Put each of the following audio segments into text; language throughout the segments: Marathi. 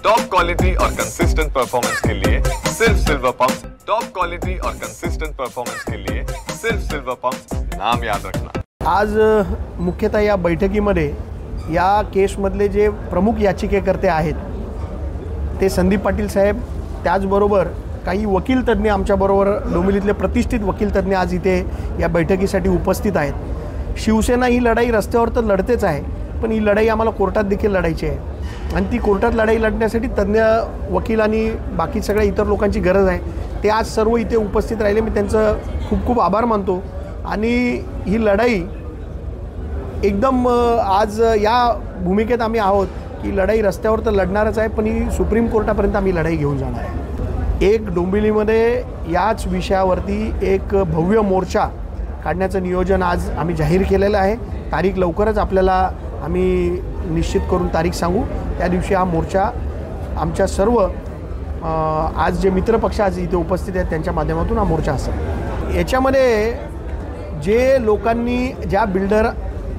टॉप क्वालिटी और कंसिस्टेंट परफॉर्मेंस के लिए सिर्फ सिल्वर पंप्स। टॉप क्वालिटी और कंसिस्टेंट परफॉर्मेंस के लिए सिर्फ सिल्वर पंप्स, नाम याद रखना। आज मुख्यतः या बैठकीमध्ये या केसमधले जे प्रमुख याचिकेकर्ते आहेत ते संदीप पाटील साहेब, त्याचबरोबर काही वकील तज्ञ आमच्याबरोबर डोंबिवलीतले प्रतिष्ठित वकील तज्ञ आज इथे या बैठकीसाठी उपस्थित आहेत। शिवसेना ही लढाई रस्त्यावर तर लढतेच आहे, पण ही लढाई आम्हाला कोर्टात देखील लढायची आहे आणि ती कोर्टात लढाई लढण्यासाठी तज्ञ वकील आणि बाकी सगळ्या इतर लोकांची गरज आहे। ते आज सर्व इथे उपस्थित राहिले, मी त्यांचं खूप खूप आभार मानतो। आणि ही लढाई एकदम आज या भूमिकेत आम्ही आहोत की लढाई रस्त्यावर तर लढणारच आहे, पण ही सुप्रीम कोर्टापर्यंत आम्ही लढाई घेऊन जाणार आहे। एक डोंबिवलीमध्ये याच विषयावरती एक भव्य मोर्चा काढण्याचं नियोजन आज आम्ही जाहीर केलेलं आहे। तारीख लवकरच आपल्याला आम्ही निश्चित करून तारीख सांगू। त्या दिवशी हा मोर्चा आमच्या सर्व आज जे मित्रपक्ष आज इथे उपस्थित आहेत त्यांच्या माध्यमातून हा मोर्चा असेल। याच्यामध्ये जे लोकांनी, ज्या बिल्डर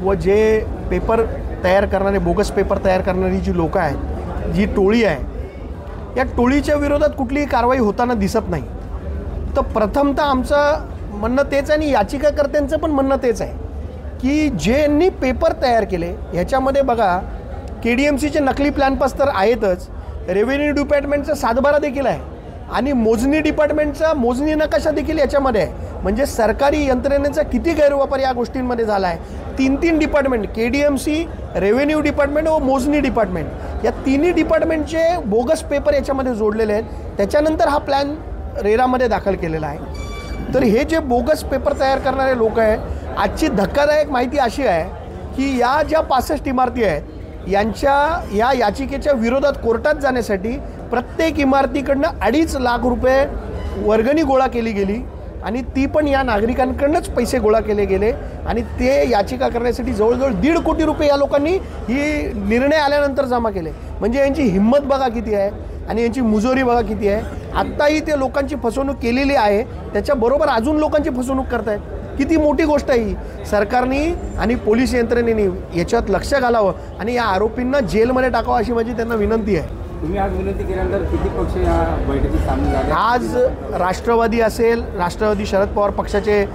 व जे पेपर तयार करणारे, बोगस पेपर तयार करणारी जी लोकं आहेत, जी टोळी आहे, या टोळीच्या विरोधात कुठलीही कारवाई होताना दिसत नाही। तर प्रथमतः आमचं म्हणणं तेच आहे आणि याचिकाकर्त्यांचं पण म्हणणं तेच आहे की ज्यांनी पेपर तयार केले ह्याच्यामध्ये बघा, KDMCचे नकली प्लॅन पास तर आहेतच, रेव्हेन्यू डिपार्टमेंटचा सातबारा देखील आहे आणि मोजणी डिपार्टमेंटचा मोजणी नकाशा देखील याच्यामध्ये आहे। म्हणजे सरकारी यंत्रणेचा किती गैरवापर या गोष्टींमध्ये झाला आहे। तीन डिपार्टमेंट, KDMC, रेव्हेन्यू डिपार्टमेंट व मोजणी डिपार्टमेंट, या तिन्ही डिपार्टमेंटचे बोगस पेपर याच्यामध्ये जोडलेले आहेत। त्याच्यानंतर हा प्लॅन रेरामध्ये दाखल केलेला आहे। तर हे जे बोगस पेपर तयार करणारे लोक आहे, आजची धक्कादायक माहिती अशी आहे की या ज्या 65 इमारती आहेत यांच्या या याचिकेच्या विरोधात कोर्टात जाण्यासाठी प्रत्येक इमारतीकडनं 2.5 लाख रुपये वर्गणी गोळा केली गेली आणि ती पण या नागरिकांकडूनच पैसे गोळा केले गेले आणि ते याचिका करण्यासाठी जवळजवळ 1.5 कोटी रुपये या लोकांनी ही निर्णय आल्यानंतर जमा केले। म्हणजे यांची हिंमत बघा किती आहे आणि यांची मुजोरी बघा किती आहे। आत्ताही ते लोकांची फसवणूक केलेली आहे, त्याच्याबरोबर अजून लोकांची फसवणूक करतायत। किती मोठी गोष्ट आहे ही। सरकारने आणि पोलीस यंत्रणेने याच्यात लक्ष घालावं आणि या आरोपींना जेलमध्ये टाकावं अशी माझी त्यांना विनंती आहे। तुम्ही आज विनंती केल्यानंतर किती पक्ष या बैठकीत सामील झाले? आज राष्ट्रवादी असेल, राष्ट्रवादी शरद पवार पक्षाचे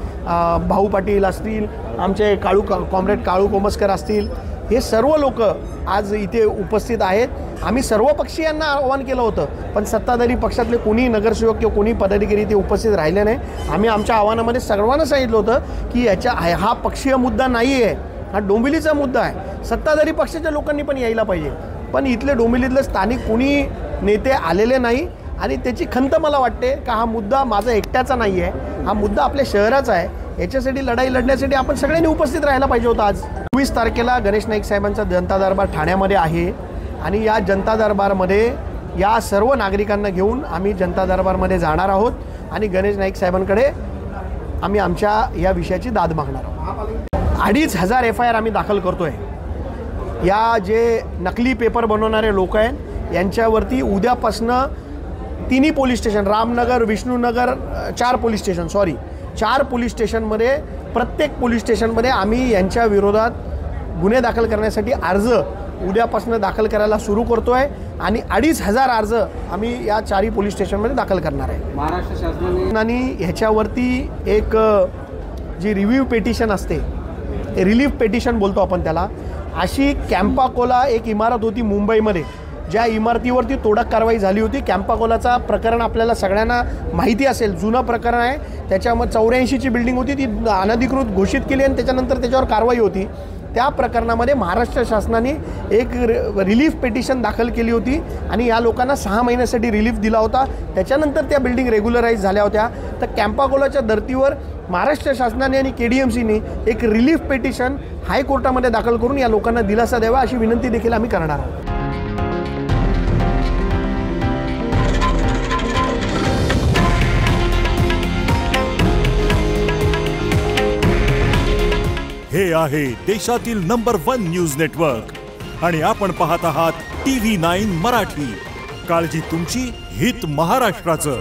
भाऊ पाटील असतील, आमचे कॉम्रेड काळू कोमस्कर असतील, हे सर्व लोक आज इथे उपस्थित आहेत। आम्ही सर्व पक्षीयांना आवाहन केलं होतं, पण सत्ताधारी पक्षातले कोणी नगरसेवक किंवा कोणी पदाधिकारी इथे उपस्थित राहिले नाही। आम्ही आमच्या आव्हानामध्ये सर्वांना सांगितलं होतं की हा पक्षीय मुद्दा नाही आहे, हा डोंबिवलीचा मुद्दा आहे। सत्ताधारी पक्षाच्या लोकांनी पण यायला पाहिजे, पण इथले डोंबिवलीतले स्थानिक कोणी नेते आलेले नाही आणि त्याची खंत मला वाटते का हा मुद्दा माझा एकट्याचा नाही आहे, हा मुद्दा आपल्या शहराचा आहे। याच्यासाठी लढाई लढण्यासाठी आपण सगळ्यांनी उपस्थित राहायला पाहिजे होतं। आज 24 तारखेला गणेश नाईक साहेबांचा जनता दरबार ठाण्यामध्ये आहे आणि या जनता दरबारमध्ये या सर्व नागरिकांना घेऊन आम्ही जनता दरबारमध्ये जाणार आहोत आणि गणेश नाईक साहेबांकडे आम्ही आमच्या या विषयाची दाद मागणार आहोत। 2,500 FIR आम्ही दाखल करतोय। या जे नकली पेपर बनवणारे लोक आहेत यांच्यावरती उद्यापासनं तिन्ही police station, Ramnagar, Vishnunagar, 4 police स्टेशनमध्ये, प्रत्येक पोलीस स्टेशनमध्ये आम्ही यांच्या विरोधात गुन्हे दाखल करण्यासाठी अर्ज उद्यापासून दाखल करायला सुरू करतोय आणि 2,500 अर्ज आम्ही या 4 पोलीस स्टेशनमध्ये दाखल करणार आहे। महाराष्ट्र शासनाने ह्याच्यावरती एक जी रिव्ह्यू पेटिशन असते, रिलीफ पेटिशन बोलतो आपण त्याला, अशी कॅम्पाकोला एक इमारत होती मुंबईमध्ये, ज्या इमारतीवरती तोडक कारवाई झाली होती। कॅम्पाकोलाचा प्रकरण आपल्याला सगळ्यांना माहिती असेल, जुनं प्रकरण आहे। त्याच्यामध्ये 84ची बिल्डिंग होती, ती अनधिकृत घोषित केली आणि त्याच्यानंतर त्याच्यावर कारवाई होती। त्या प्रकरणामध्ये महाराष्ट्र शासनाने एक रिलीफ पेटिशन दाखल केली होती आणि या लोकांना 6 महिन्यासाठी रिलीफ दिला होता। त्याच्यानंतर त्या बिल्डिंग रेग्युलराईज झाल्या होत्या। तर कॅम्पाकोलाच्या धर्तीवर महाराष्ट्र शासनाने आणि KDMCने एक रिलीफ पेटिशन हायकोर्टामध्ये दाखल करून या लोकांना दिलासा द्यावा अशी विनंती देखील आम्ही करणार आहोत। हे आहे देशातील नंबर 1 न्यूज नेटवर्क आणि आपण पाहत आहात TV9 मराठी। काळजी तुमची, हित महाराष्ट्राचं।